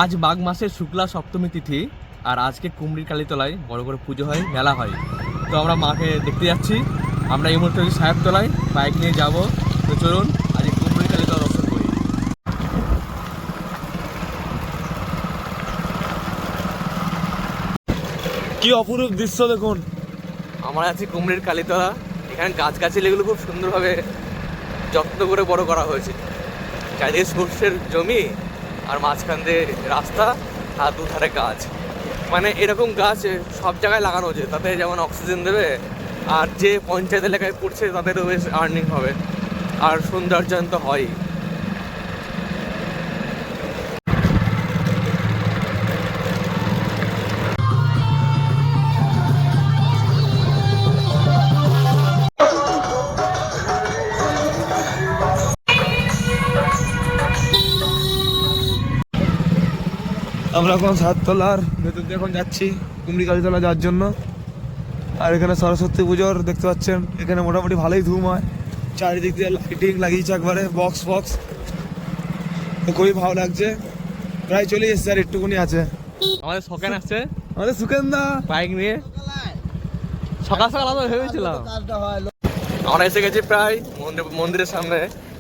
আজ মাঘ মাসের শুক্লা সপ্তমী তিথি আর আজকে কুমড়ির কালীতলায় বড় করে পুজো হয়, মেলা হয়। তো আমরা মাকে দেখতে যাচ্ছি। আমরা এই মুহূর্তে সাহেবতলায় বাইক নিয়ে যাব। তো চলুন আজ কুমড়ির কালীতলা দর্শন করি। কি অপরূপ দৃশ্য দেখুন। আমরা আছি কুমড়ির কালীতলা। এখানে গাছগাছালিগুলো খুব সুন্দরভাবে যত্ন করে বড় করা হয়েছে। চারিদিকে সর্ষের জমি আর মাঝখান দিয়ে রাস্তা আর দুধারে গাছ। মানে এরকম গাছ সব জায়গায় লাগানো হচ্ছে, তাতে যেমন অক্সিজেন দেবে আর যে পঞ্চায়েত এলাকায় পড়ছে তাদেরও বেশ আর্নিং হবে আর সৌন্দর্যায়ন তো হয়। আমরা এখন সাততলার ভেতর দিয়ে এখন যাচ্ছি কুমড়ি কালীতলা যাওয়ার জন্য। আর এখানে সরস্বতী পুজোর দেখতে পাচ্ছেন, এখানে মোটামুটি ভালোই ধুম হয়। চারিদিক দিয়ে লাইটিং লাগিয়েছে একবারে, বক্স তো খুবই ভালো লাগছে। প্রায় চলে এসছে আর একটুকুনি আছে। আমাদের সকেন আসছে, আমাদের সুকেন্দা বাইক নিয়ে। সকাল সকাল আমরা ভেবেছিলাম আমরা এসে গেছি প্রায় মন্দিরের সামনে,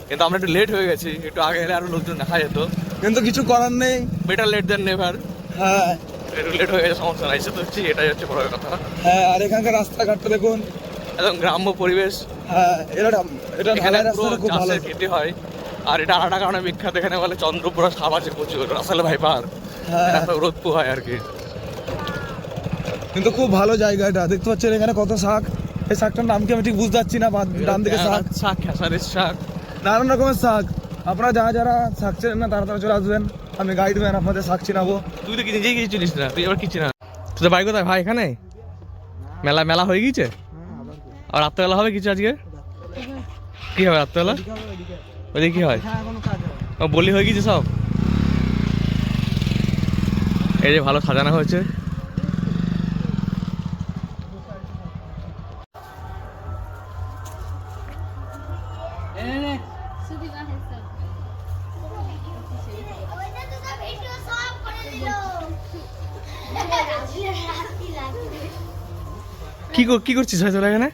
কিন্তু আমরা একটু লেট হয়ে গেছি। একটু আগে এলে আরো লোকজন দেখা যেত, কিন্তু কিছু করার নেই। বেটার লেট দেন নেভার। হ্যাঁ একটু লেট হয়ে গেছে, সমস্যা নাই। এসে তো হচ্ছে, এটাই হচ্ছে বড় কথা। হ্যাঁ, আর এখানকার রাস্তাঘাটটা দেখুন, একদম গ্রাম্য পরিবেশ। হ্যাঁ এটা এখানে ঢালাই রাস্তাটা খুব ভালো। চাষের খেতে হয়। আর এটা আলাদা কারণে বিখ্যাত। এখানে বলে চন্দ্রপুরা সাপ আছে প্রচুর, আসলে ভাই পার রোদ পোহায় আর কি। কিন্তু খুব ভালো জায়গা এটা। দেখতে পাচ্ছেন এখানে কত শাক। এই শাকটার নাম কি আমি ঠিক বুঝতে পারছি না। ডান দিকে শাক, শাক, খেসারির শাক, নানান রকমের শাক। আপনারা যারা শাক চেনেন না তারা চলে আসবেন, আমি গাইড ম্যান, আপনাদের শাক চিনাবো। তুই তো নিজেই কিছু চিনিস না, তুই আবার কি চিনা? তোদের বাড়ি কোথায় ভাই? এখানে মেলা হয়ে গিয়েছে। আর রাত্রেবেলা হবে কিছু আজকে? কি হবে রাত্রেবেলা? ওইদিকে কি হয়? ও বলি হয়ে গেছে সব। এই যে ভালো সাজানো হয়েছে। কি করছিস হয়তো এখানে?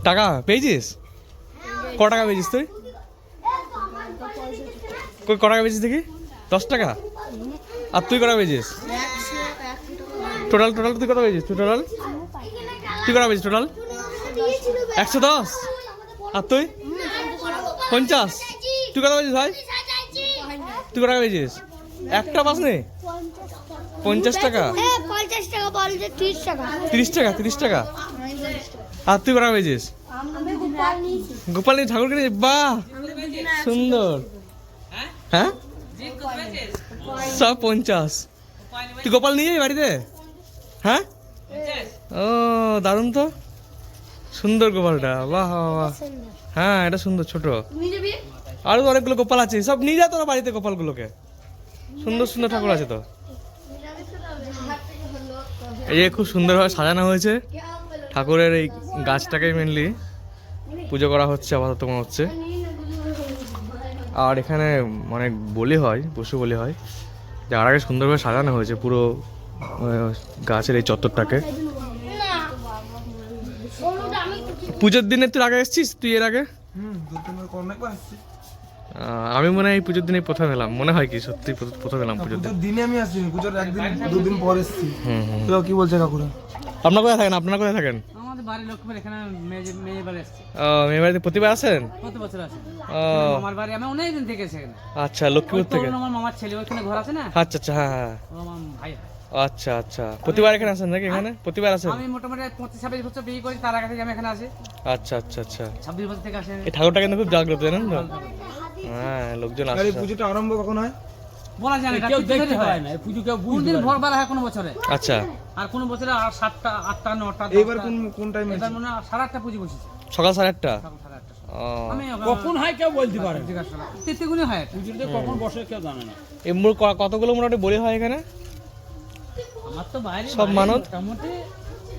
টাকা পেয়েছিস? ক টাকা পেয়েছিস তুই? ক টাকা পেয়েছিস দেখি? 10 টাকা। আর তুই কটা পেয়েছিস? টোটাল তুই কত পেয়েছিস? তুই কটা পেয়েছিস টোটাল? 110। আর তুই 50। তুই কত পেয়েছিস ভাই? তুই কটা পেয়েছিস? একটা পাস নেই? 50 টাকা। 30 টাকা। আর তুই কটা পেয়েছিস? গোপাল নিয়ে ঠাকুর কিনে। বাহ সুন্দর। হ্যাঁ সব 50। তুই গোপাল নিয়ে যাবি বাড়িতে? হ্যাঁ, ও দারুণ তো, সুন্দর গোপালটা। বাহ বাহ। হ্যাঁ এটা সুন্দর, ছোট। আরো অনেকগুলো গোপাল আছে, সব নিয়ে যা তোরা বাড়িতে গোপালগুলোকে। সুন্দর সুন্দর ঠাকুর আছে তো। এই যে খুব সুন্দরভাবে সাজানো হয়েছে ঠাকুরের এই গাছটাকে মেনলি পুজো করা হচ্ছে আপাতত মনে হচ্ছে। আর এখানে অনেক বলি হয়, পশু বলি হয়, যার আগে সুন্দরভাবে সাজানো হয়েছে পুরো গাছের এই চত্বরটাকে। পুজোর দিনে তুই আগে এসেছিস? তুই এর আগে? আমি মনে হয় এই পুজোর দিনে প্রথম এলাম, মনে হয় কি সত্যি প্রথম এলাম পুজোর দিনে। আমি আসি পুজোর একদিন দুদিন পর এসেছি। তো কি বলছে কাকুরা? আপনারা কোথায় থাকেন? আপনারা কোথায় থাকেন? আমাদের বাড়ি লক্ষ্মীপুর, এখানে মেয়ে বাড়ি আসছে। ও মেয়ে বাড়িতে প্রতিবার আসেন? কত বছর আছে। ও আমার বাড়ি আমি অনেক দিন থেকে এসে এখানে। আচ্ছা, লক্ষ্মীপুর থেকে। আমার মামার ছেলে ওখানে ঘর আছে না। আচ্ছা আচ্ছা, হ্যাঁ হ্যাঁ। ও আমার ভাই। আচ্ছা আচ্ছা, প্রতিবার এখানে আসেন নাকি? এখানে প্রতিবার আসেন? আমি মোটামুটি 25-26 বছর বিয়ে করি, তার আগে থেকে আমি এখানে আসি। আচ্ছা আচ্ছা আচ্ছা। 26 বছর থেকে আসি। এই ঠাকুরটা কিন্তু খুব জাগ্রত, জানেন তো? হ্যাঁ লোকজন আসে। আর এই পুজোটা আরম্ভ কখন হয় বলা যায় না, কেউ দেখতে পায় না। এই পুজো কেউ বুঝতে দিন ভোরবেলা হয় কোনো বছরে। আচ্ছা। আর কোনো বছরে 7টা 8টা 9টা। এইবার কোন টাইমে? এবার মনে হয় 8:30 পুজো বসেছে। সকাল 8:30। সকাল 8:30। ও কখন হয় কেউ বলতে পারে না। তিথিগুনি হয় পুজোতে, কখন বসে কেউ জানে না। এমনি কতগুলো মোটামুটি বলি হয় এখানে? আমার তো বাইরে সব মানত মোটামুটি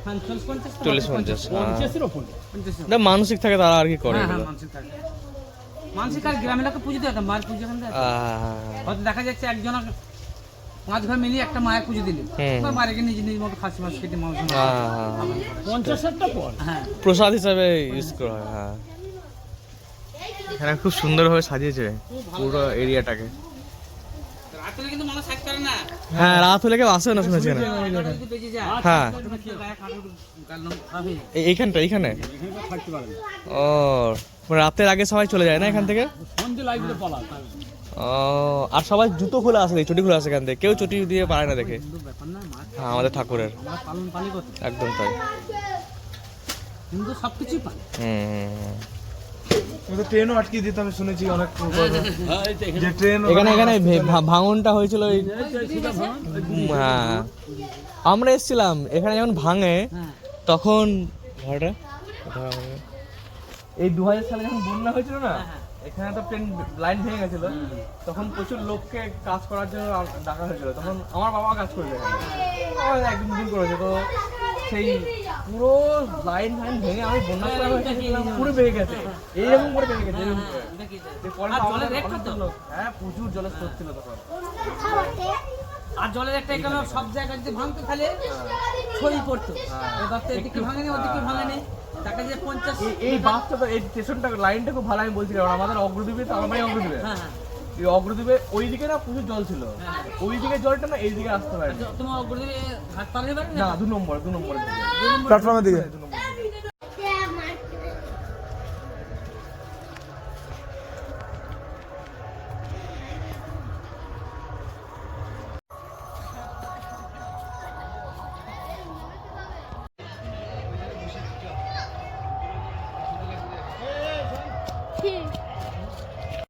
40-50। 50 এর উপর। মানসিক থাকে তারা আর কি করে। হ্যাঁ মানসিক থাকে। মানুষের কাছে গ্রামের লোকে পুজো দিতাম, মায়ের পুজো এখান থেকে হয়তো দেখা যাচ্ছে একজন 5 ঘর মিলিয়ে একটা মায়ের পুজো দিল, বা বাড়িকে নিজে নিজ মতো খাসি মাছ কেটে মাংস 50-টা পর, হ্যাঁ প্রসাদ হিসাবে ইউজ করা হয়। হ্যাঁ, এখানে খুব সুন্দরভাবে সাজিয়েছে পুরো এরিয়াটাকে। রাতে কিন্তু মানুষ থাকতে পারে না। হ্যাঁ, রাত হলে কেউ আসে না শুনেছি এখানে। যদি বেজে যায়, হ্যাঁ, খাবে এইখানে এখানে থাকতে পারে না। ও, মানে রাতের আগে সবাই চলে যায় না এখান থেকে? সন্ধে লাগলে পলা। ও, আর সবাই জুতো খুলে আসে, চটি খুলে আসে এখান থেকে, কেউ চটি দিয়ে পারে না দেখে। কিন্তু ব্যাপার না, মাছ হ্যাঁ, আমাদের ঠাকুরের আমরা পালন পালি করতে, একদম তাই। কিন্তু সবকিছুই পালি। আমি তো ট্রেনও আটকে দিতে আমি শুনেছি অনেক যে ট্রেন এখানে এখানে ভাঙনটা হয়েছিল ওই, হ্যাঁ আমরা এসেছিলাম এখানে যখন ভাঙে, হ্যাঁ তখন ঘরটা এই 2000 সালে যখন বন্যা হয়েছিল না, এখানে তো ট্রেন লাইন ভেঙে গেছিল, তখন প্রচুর লোককে কাজ করার জন্য ডাকা হয়েছিল। তখন আমার বাবা কাজ করেছে এখানে, আমার একদিন দুদিন করেছে, তো সেই পুরো লাইন ভেঙে আমি বন্যা পুরো ভেঙে গেছে, এইরকম করে ভেঙে গেছে, এরকম করে। দেখি তো। যে পরে আর বাবা জলের রেট অনেক কত? লোক, হ্যাঁ প্রচুর জলের স্রোত ছিল তখন। আর জলের একটা এখানে সব জায়গায় যদি ভাঙতো তাহলে ছড়িয়ে পড়তো, এবার তো এদিকে ভাঙেনি ওদিকে ভাঙেনি, টাকা যে 50। এই বাসটা তো এই স্টেশনটা লাইনটা খুব ভালো, আমি বলছি কারণ আমাদের অগ্রদ্বীপে তো আমার অগ্রদ্বীপে, হ্যাঁ হ্যাঁ, এই অগ্রদ্বীপে ওইদিকে না প্রচুর জল ছিল, ওইদিকে জলটা না এইদিকে আসতে পারেনি। তোমার অগ্রদীপে ঘাট পার হয়ে পারে না, 2 নম্বরের দিকে, প্ল্যাটফর্মের দিকে। 2 নম্বরের দিকে। কি